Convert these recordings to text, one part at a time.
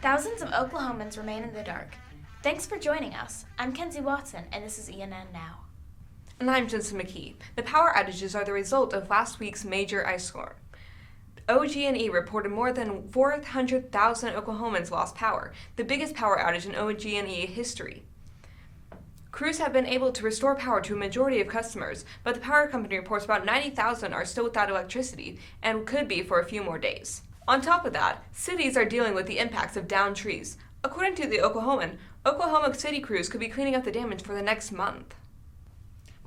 Thousands of Oklahomans remain in the dark. Thanks for joining us. I'm Kenzie Watson, and this is ENN Now. And I'm Jensen McKee. The power outages are the result of last week's major ice storm. OG&E reported more than 400,000 Oklahomans lost power, the biggest power outage in OG&E history. Crews have been able to restore power to a majority of customers, but the power company reports about 90,000 are still without electricity and could be for a few more days. On top of that, cities are dealing with the impacts of downed trees. According to the Oklahoman, Oklahoma City crews could be cleaning up the damage for the next month.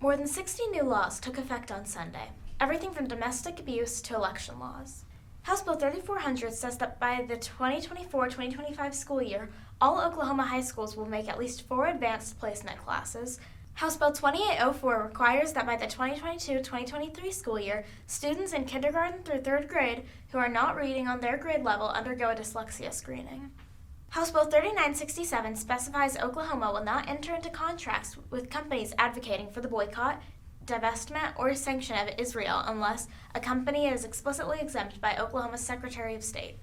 More than 60 new laws took effect on Sunday, everything from domestic abuse to election laws. House Bill 3400 says that by the 2024-2025 school year, all Oklahoma high schools will make at least 4 advanced placement classes. House Bill 2804 requires that by the 2022-2023 school year, students in kindergarten through 3rd grade who are not reading on their grade level undergo a dyslexia screening. House Bill 3967 specifies Oklahoma will not enter into contracts with companies advocating for the boycott, divestment, or sanction of Israel unless a company is explicitly exempt by Oklahoma's Secretary of State.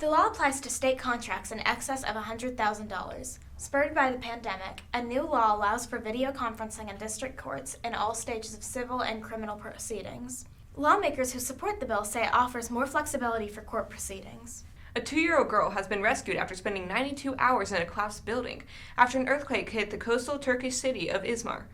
The law applies to state contracts in excess of $100,000. Spurred by the pandemic, a new law allows for video conferencing in district courts in all stages of civil and criminal proceedings. Lawmakers who support the bill say it offers more flexibility for court proceedings. A 2-year-old girl has been rescued after spending 92 hours in a collapsed building after an earthquake hit the coastal Turkish city of Izmir.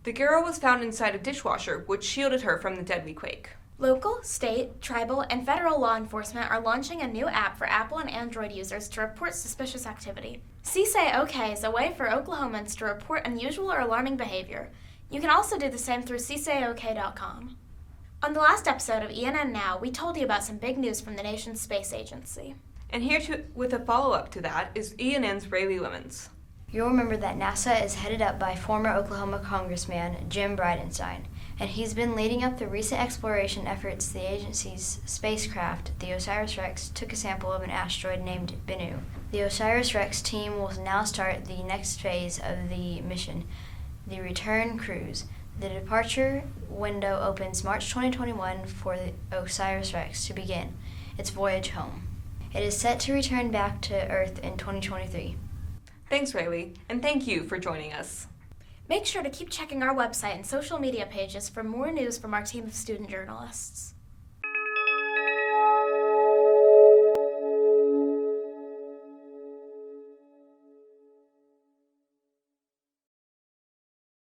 The girl was found inside a dishwasher, which shielded her from the deadly quake. Local, state, tribal, and federal law enforcement are launching a new app for Apple and Android users to report suspicious activity. CSay OK is a way for Oklahomans to report unusual or alarming behavior. You can also do the same through csayok.com. On the last episode of ENN Now, we told you about some big news from the nation's space agency. And with a follow-up to that is ENN's Rayleigh Lemons. You'll remember that NASA is headed up by former Oklahoma Congressman Jim Bridenstine, and he's been leading up the recent exploration efforts. The agency's spacecraft, the OSIRIS-REx, took a sample of an asteroid named Bennu. The OSIRIS-REx team will now start the next phase of the mission, the return cruise. The departure window opens March 2021 for the OSIRIS-REx to begin its voyage home. It is set to return back to Earth in 2023. Thanks, Rayleigh, and thank you for joining us. Make sure to keep checking our website and social media pages for more news from our team of student journalists.